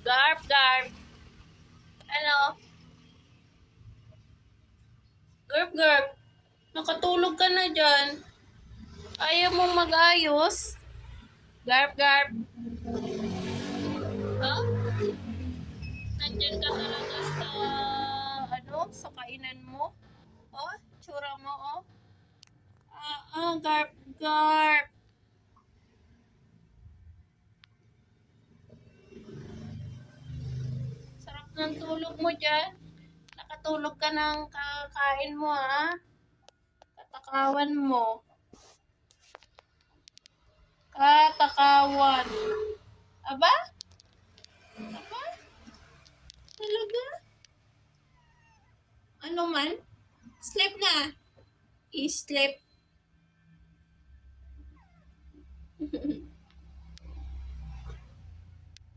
Garp, garp. Ano? Garp, garp. Nakatulog ka na dyan. Ayaw mong mag-ayos? Garp, garp. Huh? Nandyan ka talaga sa, sa kainan mo? Oh, tsura mo, oh. Garp, garp. Sarap ng tulog mo dyan. Nakatulog ka ng kakain mo, ha? Katakawan mo. Katakawan. Aba? Aba? Talaga? Ano man? Sleep na. I-sleep.